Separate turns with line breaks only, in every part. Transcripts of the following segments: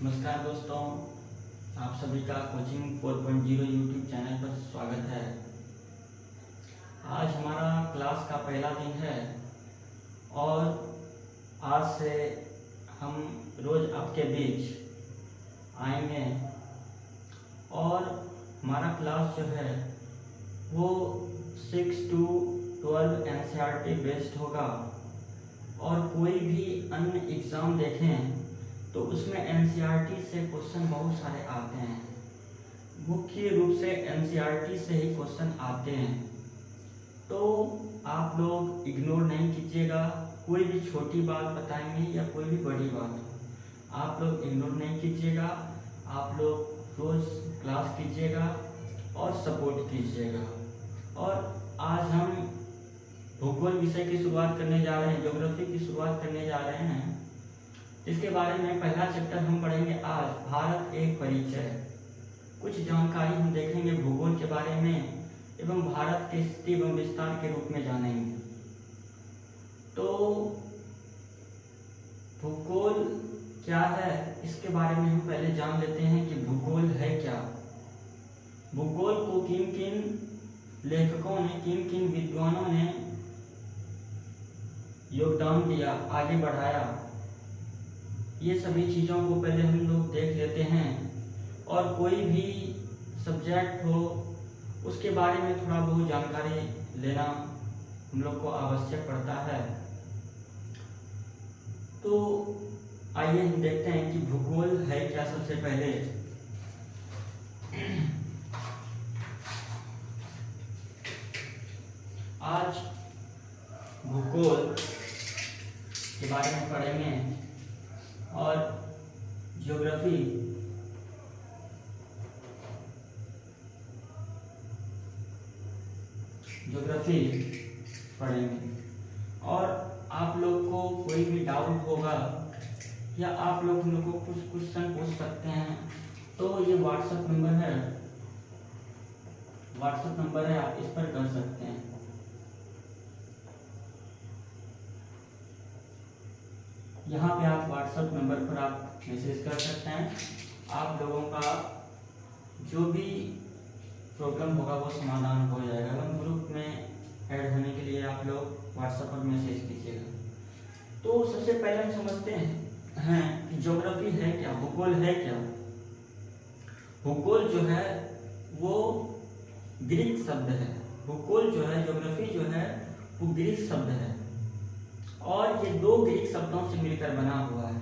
नमस्कार दोस्तों, आप सभी का कोचिंग 4.0 यूट्यूब चैनल पर स्वागत है। आज हमारा क्लास का पहला दिन है और आज से हम रोज़ आपके बीच आएंगे और हमारा क्लास जो है वो 6 to 12 NCERT बेस्ड होगा। और कोई भी अन्य एग्ज़ाम देखें तो उसमें NCERT से क्वेश्चन बहुत सारे आते हैं। मुख्य रूप से NCERT से ही क्वेश्चन आते हैं, तो आप लोग इग्नोर नहीं कीजिएगा। कोई भी छोटी बात बताएंगे या कोई भी बड़ी बात आप लोग इग्नोर नहीं कीजिएगा। आप लोग रोज़ क्लास कीजिएगा और सपोर्ट कीजिएगा। और आज हम भूगोल विषय की शुरुआत करने जा रहे हैं, ज्योग्राफी की शुरुआत करने जा रहे हैं। इसके बारे में पहला चैप्टर हम पढ़ेंगे आज, भारत एक परिचय। कुछ जानकारी हम देखेंगे भूगोल के बारे में एवं भारत के स्थिति एवं विस्तार के रूप में जानेंगे। तो भूगोल क्या है इसके बारे में हम पहले जान लेते हैं कि भूगोल है क्या। भूगोल को किन किन लेखकों ने, किन किन विद्वानों ने योगदान दिया, आगे बढ़ाया, ये सभी चीज़ों को पहले हम लोग देख लेते हैं। और कोई भी सब्जेक्ट हो उसके बारे में थोड़ा बहुत जानकारी लेना हम लोग को आवश्यक पड़ता है। तो आइए हम देखते हैं कि भूगोल है क्या। सबसे पहले आज भूगोल के बारे में पढ़ेंगे और ज्योग्राफी पढ़ेंगे। और आप लोग को कोई भी डाउट होगा या आप लोग हम लोग को कुछ क्वेश्चन पूछ सकते हैं तो ये व्हाट्सएप नंबर है, आप इस पर कर सकते हैं। यहाँ पे आप व्हाट्सएप नंबर पर आप मैसेज कर सकते हैं। आप लोगों का जो भी प्रॉब्लम होगा वो समाधान हो जाएगा। हम ग्रुप में ऐड होने के लिए आप लोग व्हाट्सएप पर मैसेज कीजिएगा। तो सबसे पहले हम समझते हैं कि ज्योग्राफी है क्या, भूगोल है क्या। भूगोल जो है वो ग्रीक शब्द है। भूगोल जो है, ज्योग्राफी जो है वो ग्रीक शब्द है और ये दो ग्रीक शब्दों से मिलकर बना हुआ है।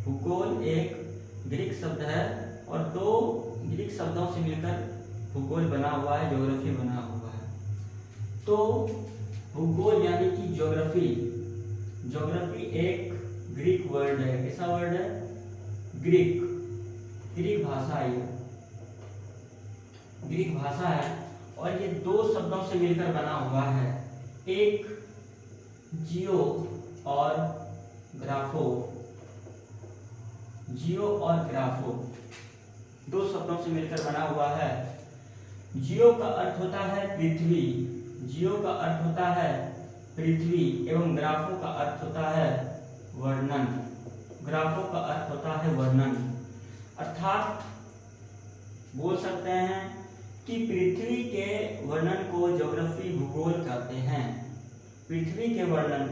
भूगोल एक ग्रीक शब्द है और दो ग्रीक शब्दों से मिलकर भूगोल बना हुआ है, ज्योग्राफी बना हुआ है। तो भूगोल यानी कि ज्योग्राफी एक ग्रीक वर्ड है। कैसा वर्ड है? ग्रीक भाषा है, ग्रीक भाषा है और ये दो शब्दों से मिलकर बना हुआ है। एक जियो और ग्राफो दो शब्दों से मिलकर बना हुआ है। जियो का अर्थ होता है पृथ्वी, एवं ग्राफो का अर्थ होता है वर्णन। अर्थात बोल सकते हैं कि पृथ्वी के वर्णन को ज्योग्राफी भूगोल कहते हैं। पृथ्वी के वर्णन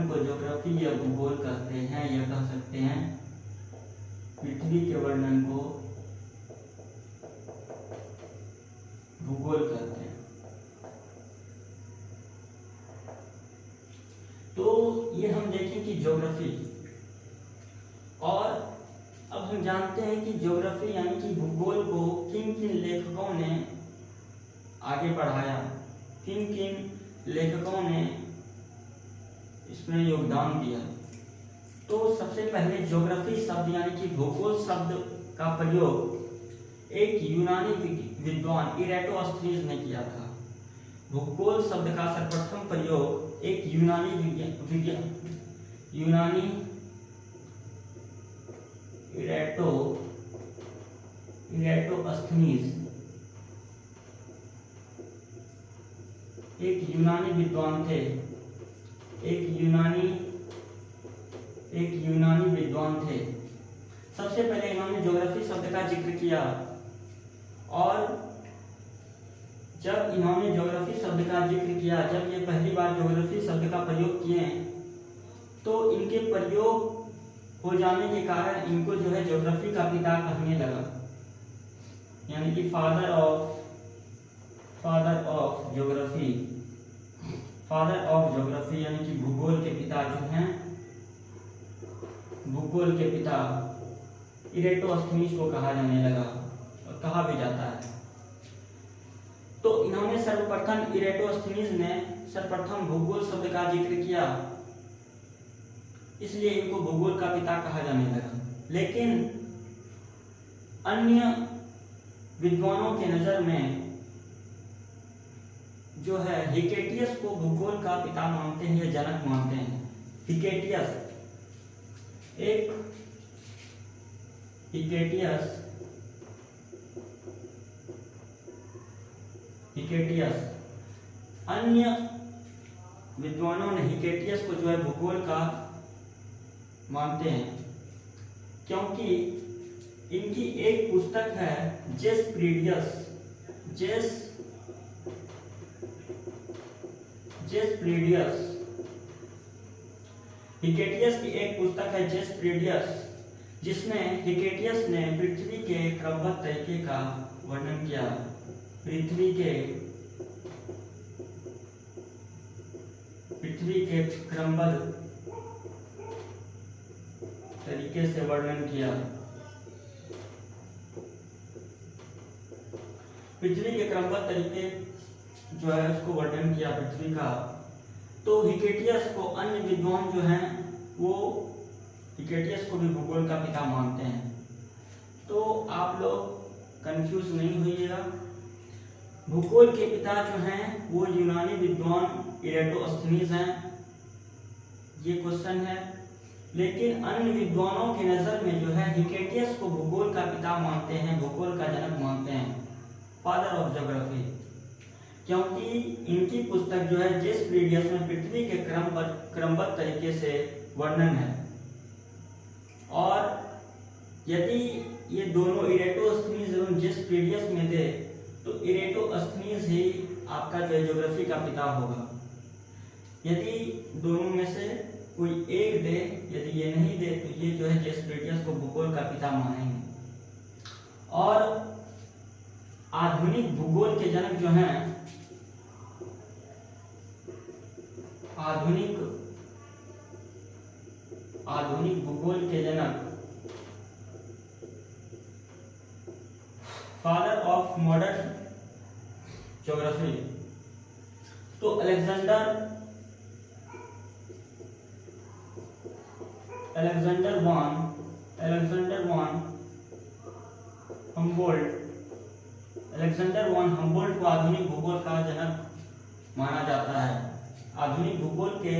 को ज्योग्राफी या भूगोल कहते हैं, या कह सकते हैं पृथ्वी के वर्णन को भूगोल कहते हैं। तो ये हम देखें कि ज्योग्राफी। और अब हम जानते हैं कि ज्योग्राफी यानी कि भूगोल को किन किन लेखकों ने आगे बढ़ाया, किन किन लेखकों ने इसमें योगदान दिया। तो सबसे पहले ज्योग्राफी शब्द यानी कि भूगोल शब्द का प्रयोग एक यूनानी विद्वान इरेटोस्थनीज ने किया था। भूगोल शब्द का सर्वप्रथम प्रयोग एक यूनानी इरेटोस्थनीज एक यूनानी विद्वान थे एक यूनानी विद्वान थे। सबसे पहले इन्होंने ज्योग्राफी शब्द का जिक्र किया, और जब इन्होंने ज्योग्राफी शब्द का जिक्र किया, जब ये पहली बार ज्योग्राफी शब्द का प्रयोग किए, तो इनके प्रयोग हो जाने के कारण इनको जो है ज्योग्राफी का पिता कहने लगा, यानी कि फादर ऑफ ज्योग्राफी, यानी कि भूगोल के पिता जो हैं, भूगोल के पिता इरेटोस्थनीज को कहा जाने लगा और कहा भी जाता है। तो इन्होंने इरेटोस्थनीज ने सर्वप्रथम भूगोल शब्द का जिक्र किया, इसलिए इनको भूगोल का पिता कहा जाने लगा। लेकिन अन्य विद्वानों के नजर में जो है हिकेटियस को भूगोल का पिता मानते हैं या जनक मानते हैं। हिकेटियस अन्य विद्वानों ने हिकेटियस को जो है भूगोल का मानते हैं, क्योंकि इनकी एक पुस्तक है जेस्प्रीडियस। हिकेटियस की एक पुस्तक है जेस्प्रीडियस, जिसमें हिकेटियस ने पृथ्वी के क्रमबद्ध तरीके का वर्णन किया। पृथ्वी के क्रमबद्ध तरीके से वर्णन किया। पृथ्वी के क्रमबद्ध तरीके जो है उसको वर्णन किया पृथ्वी का। तो हिकेटियस को अन्य विद्वान जो हैं वो हिकेटियस को भी भूगोल का पिता मानते हैं। तो आप लोग कंफ्यूज नहीं होइएगा, भूगोल के पिता जो हैं वो यूनानी विद्वान इरेटोस्थनीज हैं, ये क्वेश्चन है। लेकिन अन्य विद्वानों की नजर में जो है हिकेटियस को भूगोल का पिता मानते हैं, भूगोल का जनक मानते हैं, फादर ऑफ ज्योग्राफी, क्योंकि इनकी पुस्तक जो है जेस्प्रीडियस में पृथ्वी के क्रमबद्ध तरीके से वर्णन है। और यदि ये दोनों इरेटोस्थनीज एवं जेस्प्रीडियस में दे तो इरेटोस्थनीज ही आपका जो है ज्योग्राफी का पिता होगा। यदि दोनों में से कोई एक दे, यदि ये नहीं दे तो ये जो है जेस्प्रीडियस को भूगोल का पिता मानेंगे। और आधुनिक भूगोल के जनक जो हैं, आधुनिक भूगोल के जनक, फादर ऑफ मॉडर्न ज्योग्राफी, तो अलेक्जेंडर वन हम्बोल्ट को आधुनिक भूगोल का जनक माना जाता है। आधुनिक भूगोल के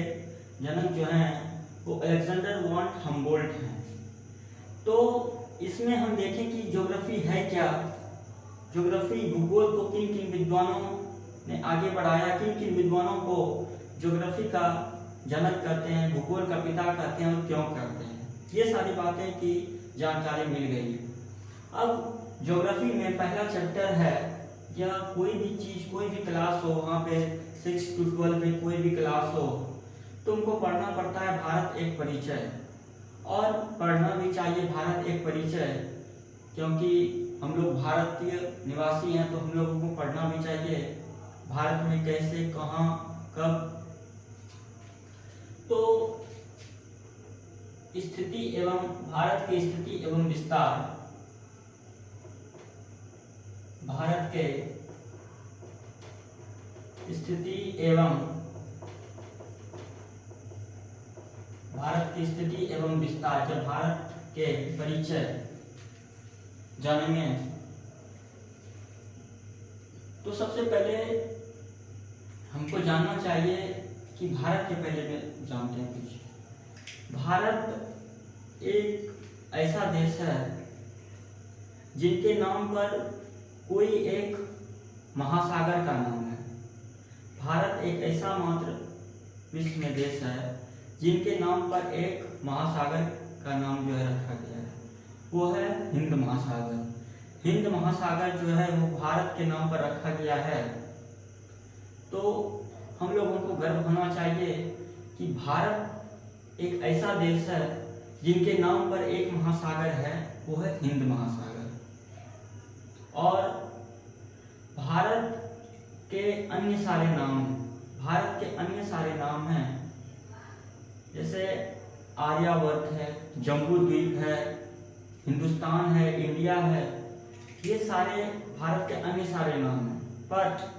जनक जो हैं वो अलेक्जेंडर वन हम्बोल्ट हैं। तो इसमें हम देखें कि ज्योग्राफी है क्या, ज्योग्राफी भूगोल को किन किन विद्वानों ने आगे बढ़ाया, किन किन विद्वानों को ज्योग्राफी का जनक कहते हैं, भूगोल का पिता कहते हैं और क्यों कहते हैं, ये सारी बातें की जानकारी मिल गई है। अब ज्योग्राफी में पहला चैप्टर है, या कोई भी चीज, कोई भी क्लास हो, वहाँ पे 6 to 12 में कोई भी क्लास हो, तुमको पढ़ना पड़ता है भारत एक परिचय। और पढ़ना भी चाहिए भारत एक परिचय, क्योंकि हम लोग भारतीय निवासी हैं, तो हम लोगों को पढ़ना भी चाहिए भारत में कैसे, कहाँ, कब। तो स्थिति एवं भारत की स्थिति एवं विस्तार, भारत के स्थिति एवं विस्तार, जब भारत के परिचय जानेंगे तो सबसे पहले हमको जानना चाहिए कि भारत के पहले में जानते हैं कुछ। भारत एक ऐसा देश है जिनके नाम पर कोई एक महासागर का नाम है। भारत एक ऐसा मात्र विश्व में देश है जिनके नाम पर एक महासागर का नाम जो है रखा गया है, वो है हिंद महासागर। हिंद महासागर जो है वो भारत के नाम पर रखा गया है। तो हम लोगों को गर्व होना चाहिए कि भारत एक ऐसा देश है जिनके नाम पर एक महासागर है, वो है हिंद महासागर। और भारत के अन्य सारे नाम हैं, जैसे आर्यावर्त है, जम्बू द्वीप है, हिंदुस्तान है, इंडिया है, ये सारे भारत के अन्य सारे नाम हैं। पर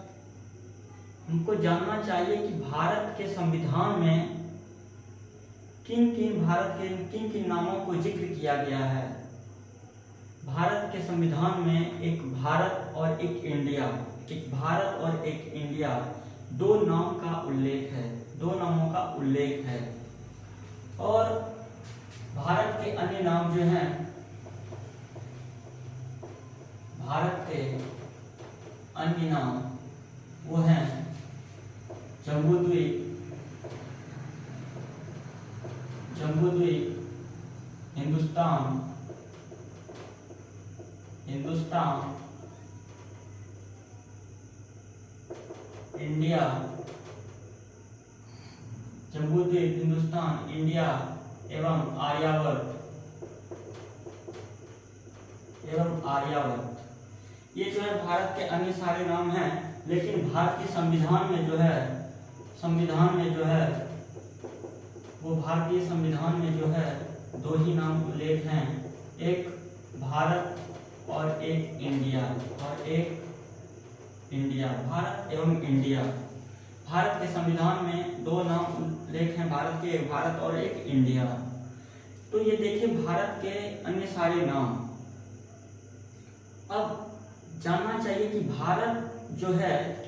हमको जानना चाहिए कि भारत के संविधान में किन किन नामों को जिक्र किया गया है। भारत के संविधान में एक भारत और एक इंडिया, दो नामों का उल्लेख है। और भारत के अन्य नाम जो हैं, भारत के अन्य नाम वो हैं जम्बूद्वीप, हिंदुस्तान, इंडिया, जम्बूद्वीप, हिंदुस्तान, इंडिया एवं आर्यावर्त। ये जो है भारत के अन्य सारे नाम हैं। लेकिन भारत के संविधान में जो है वो भारतीय संविधान में जो है दो ही नाम उल्लेख हैं, एक भारत और एक इंडिया, भारत एवं इंडिया। भारत के संविधान में दो नाम उल्लेख हैं, भारत और एक इंडिया। तो ये देखिए भारत के अन्य सारे नाम। अब जानना चाहिए कि भारत जो है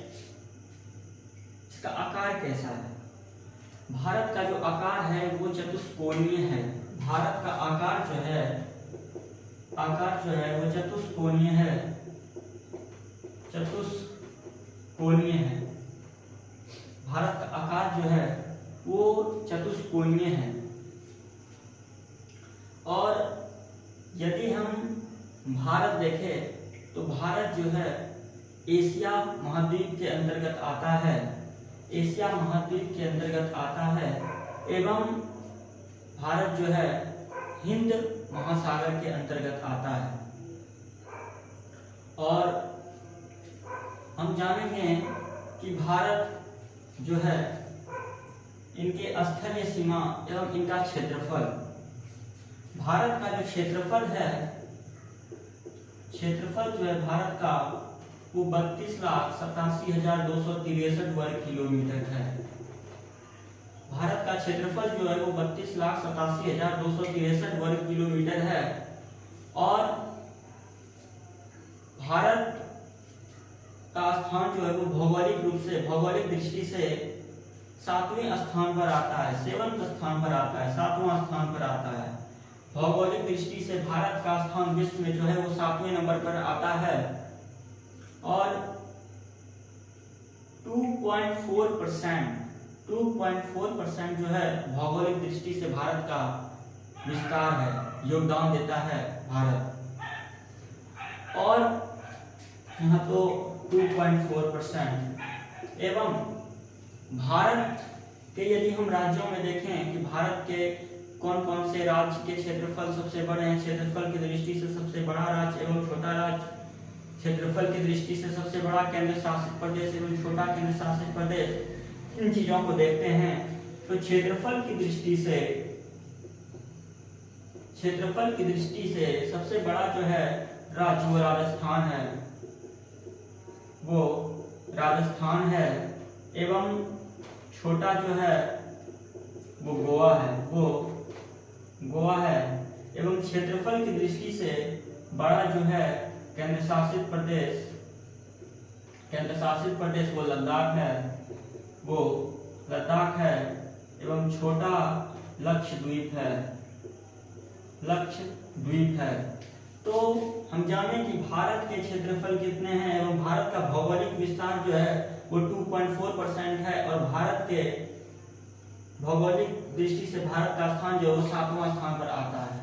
इसका आकार कैसा है। भारत का जो आकार है वो चतुष्कोणीय है। भारत का आकार जो है वो चतुष्कोणीय है। भारत का आकार जो है वो चतुष्कोणीय है। और यदि हम भारत देखें तो भारत जो है एशिया महाद्वीप के अंतर्गत आता है, एवं भारत जो है हिंद महासागर के अंतर्गत आता है। और हम जानेंगे कि भारत जो है इनके स्थलीय सीमा एवं इनका क्षेत्रफल, भारत का जो क्षेत्रफल जो है भारत का वो 32,87,263 वर्ग किलोमीटर है। भारत का क्षेत्रफल जो है वो 32,87,263 वर्ग किलोमीटर है। और भारत का स्थान जो है वो भौगोलिक दृष्टि से 7वें स्थान पर आता है, 7वां स्थान पर आता है। भौगोलिक दृष्टि से भारत का स्थान विश्व में जो है वो 7वें नंबर पर आता है। और 2.4% जो है भौगोलिक दृष्टि से भारत का विस्तार है, योगदान देता है भारत। और यहाँ तो 2.4%। एवं भारत के यदि हम राज्यों में देखें कि भारत के कौन कौन से राज्य के क्षेत्रफल सबसे बड़े हैं, क्षेत्रफल की दृष्टि से सबसे बड़ा राज्य एवं छोटा राज्य, क्षेत्रफल की दृष्टि से सबसे बड़ा केंद्र शासित प्रदेश एवं छोटा केंद्र शासित प्रदेश, इन चीजों को देखते हैं तो क्षेत्रफल की दृष्टि से सबसे बड़ा जो है राज्य वो राजस्थान है, एवं छोटा जो है वो गोवा है, एवं क्षेत्रफल की दृष्टि से बड़ा जो है केंद्र शासित प्रदेश वो लद्दाख है, एवं छोटा लक्षद्वीप है। तो हम जाने कि भारत के क्षेत्रफल कितने हैं एवं भारत का भौगोलिक विस्तार जो है वो 2.4% है। और भारत के भौगोलिक दृष्टि से भारत का स्थान जो 7वां स्थान पर आता है।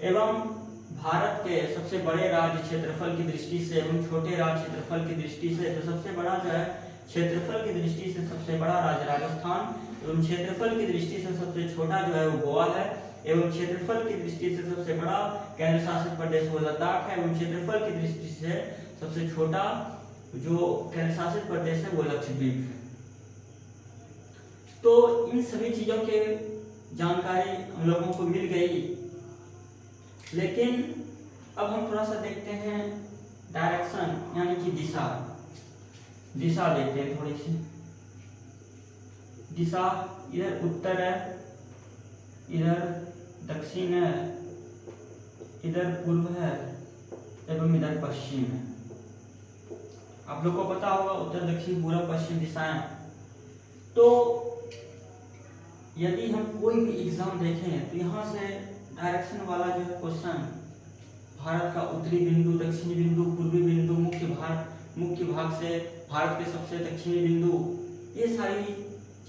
एवं भारत के सबसे बड़े राज्य क्षेत्रफल की दृष्टि से एवं छोटे राज्य क्षेत्रफल की दृष्टि से जो सबसे बड़ा जो है क्षेत्रफल की दृष्टि से सबसे बड़ा राज्य राजस्थान एवं क्षेत्रफल की दृष्टि से सबसे छोटा जो है वो गोवा है एवं क्षेत्रफल की दृष्टि से सबसे बड़ा केंद्र शासित प्रदेश वो लद्दाख है एवं क्षेत्रफल की दृष्टि से सबसे छोटा जो केंद्र शासित प्रदेश है वो लक्षद्वीप है। तो इन सभी चीजों के जानकारी हम लोगों को मिल गई, लेकिन अब हम थोड़ा सा देखते हैं डायरेक्शन यानी कि दिशा देखते हैं थोड़ी सी। दिशा इधर उत्तर है, इधर दक्षिण है, इधर पूर्व है एवं इधर पश्चिम है। आप लोग को पता होगा उत्तर दक्षिण पूर्व पश्चिम दिशाएं। तो यदि हम कोई भी एग्जाम देखें तो यहाँ से डायरेक्शन वाला जो है क्वेश्चन भारत का उत्तरी बिंदु, दक्षिणी बिंदु, पूर्वी बिंदु, मुख्य भाग से भारत के सबसे दक्षिणी बिंदु, ये सारी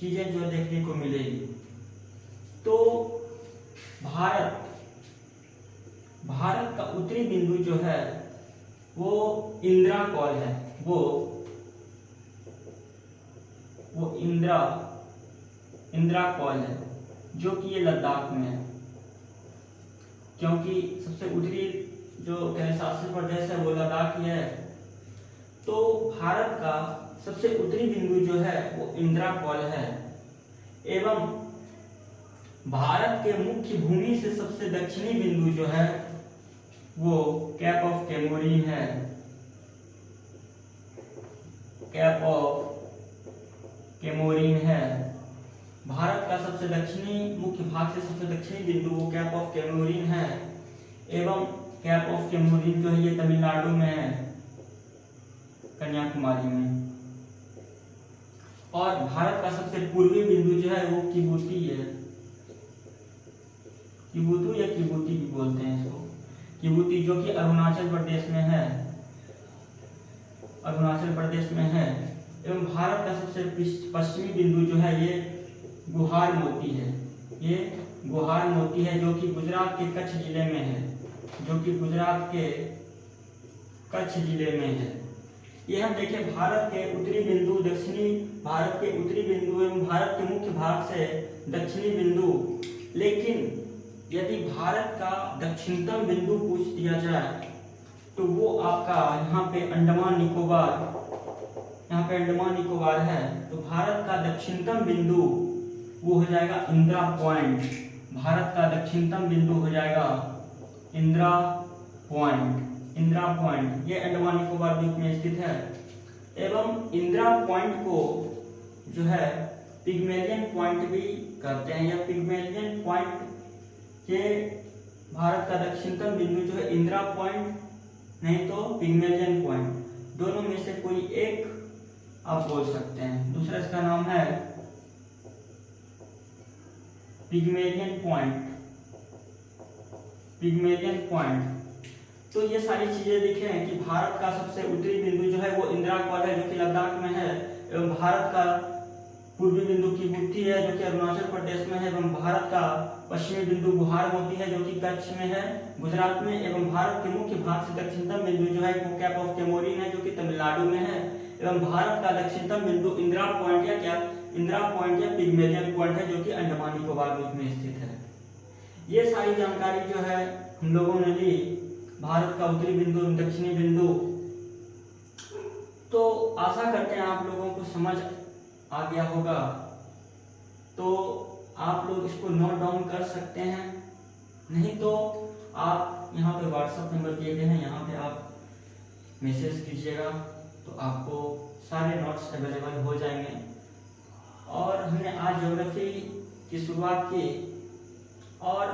चीजें जो देखने को मिलेगी। तो भारत का उत्तरी बिंदु जो है वो इंदिरा कॉल है, वो इंदिरा कॉल है जो कि ये लद्दाख में है, क्योंकि सबसे उत्तरी जो केंद्र शासित प्रदेश है वो लद्दाख ही है। तो भारत का सबसे उत्तरी बिंदु जो है वो इंदिरा कॉल है एवं भारत के मुख्य भूमि से सबसे दक्षिणी बिंदु जो है वो कैप ऑफ कैमोरीन है। कैप ऑफ कैमोरीन है। भारत का सबसे दक्षिणी मुख्य भाग से सबसे दक्षिणी बिंदु वो कैप ऑफ कैमोरीन है एवं कैप ऑफ कैमोरीन जो है ये तमिलनाडु में है, कन्याकुमारी में। और भारत का सबसे पूर्वी बिंदु जो है वो किबूती है, किबूतू या किबूती भी बोलते हैं इसको, किबूती जो कि अरुणाचल प्रदेश में है, अरुणाचल प्रदेश में है। एवं भारत का सबसे पश्चिमी बिंदु जो है ये गुहार मोती है, ये गुहार मोती है जो कि गुजरात के कच्छ जिले में है, जो कि गुजरात के कच्छ जिले में है। ये हम देखें भारत के उत्तरी बिंदु, दक्षिणी भारत के उत्तरी बिंदु एवं भारत के मुख्य भाग से दक्षिणी बिंदु। लेकिन यदि भारत का दक्षिणतम बिंदु पूछ दिया जाए तो वो आपका यहाँ पे अंडमान निकोबार है। तो भारत का दक्षिणतम बिंदु वो हो जाएगा इंदिरा पॉइंट। भारत का दक्षिणतम बिंदु हो जाएगा इंदिरा पॉइंट। ये अंडमान निकोबार द्वीप में स्थित है। एवं इंदिरा पॉइंट को जो है पिग्मेलियन पॉइंट भी कहते हैं, या पिग्मेलियन पॉइंट के भारत का दक्षिणतम बिंदु जो है इंदिरा पॉइंट नहीं तो पिग्मेलियन पॉइंट, दोनों में से कोई एक आप बोल सकते हैं। दूसरा इसका नाम है पिग्मेलियन पॉइंट। तो ये सारी चीजें दिखे हैं कि भारत का सबसे उत्तरी बिंदु जो है वो इंदिरा कॉल है जो कि लद्दाख में है एवं भारत का पूर्वी बिंदु किबूती है जो कि अरुणाचल प्रदेश में है एवं भारत का पश्चिमी बिंदु गुहार मोती है जो कि कच्छ में है, गुजरात में। एवं भारत के मुख्य भाग से दक्षिणतम बिंदु जो है वो कैप ऑफ कैमोरीन है जो कि तमिलनाडु में है। एवं भारत का दक्षिणतम बिंदु इंदिरा पॉइंट या पिग्मेलियन पॉइंट है जो कि अंडमान निकोबार द्वीप में स्थित है। ये सारी जानकारी जो है हम लोगों ने ली भारत का उत्तरी बिंदु दक्षिणी बिंदु। तो आशा करते हैं आप लोगों को समझ आ गया होगा। तो आप लोग इसको नोट डाउन कर सकते हैं, नहीं तो आप यहाँ पे व्हाट्सएप नंबर दिए गए हैं, यहाँ पे आप मैसेज कीजिएगा तो आपको सारे नोट्स अवेलेबल हो जाएंगे। और हमने आज ज्योग्राफी की शुरुआत की और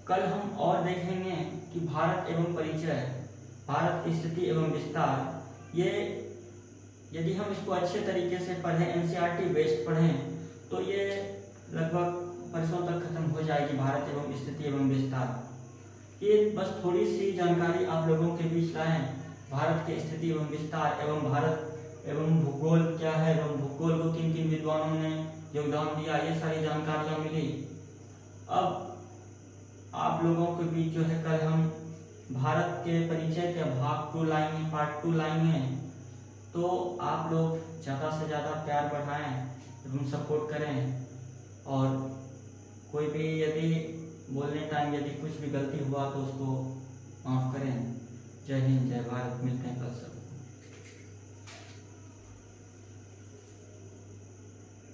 कल हम और देखेंगे कि भारत एवं परिचय, भारत की स्थिति एवं विस्तार। ये यदि हम इसको अच्छे तरीके से पढ़ें, एनसीईआरटी बेस्ड पढ़ें, तो ये लगभग परसों तक खत्म हो जाएगी भारत एवं स्थिति एवं विस्तार। ये बस थोड़ी सी जानकारी आप लोगों के बीच लाएं, भारत की स्थिति एवं विस्तार एवं भारत एवं भूगोल क्या है एवं भूगोल को किन किन विद्वानों ने योगदान दिया, ये सारी जानकारियाँ मिली। अब आप लोगों के बीच जो है कल हम भारत के परिचय के भाग 2 लाएंगे, पार्ट 2 लाएंगे। तो आप लोग ज़्यादा से ज़्यादा प्यार बढ़ाएं एवं सपोर्ट करें, और कोई भी यदि बोलने टाइम यदि कुछ भी गलती हुआ तो उसको माफ़ करें। जय हिंद, जय भारत। मिलते हैं कल सब।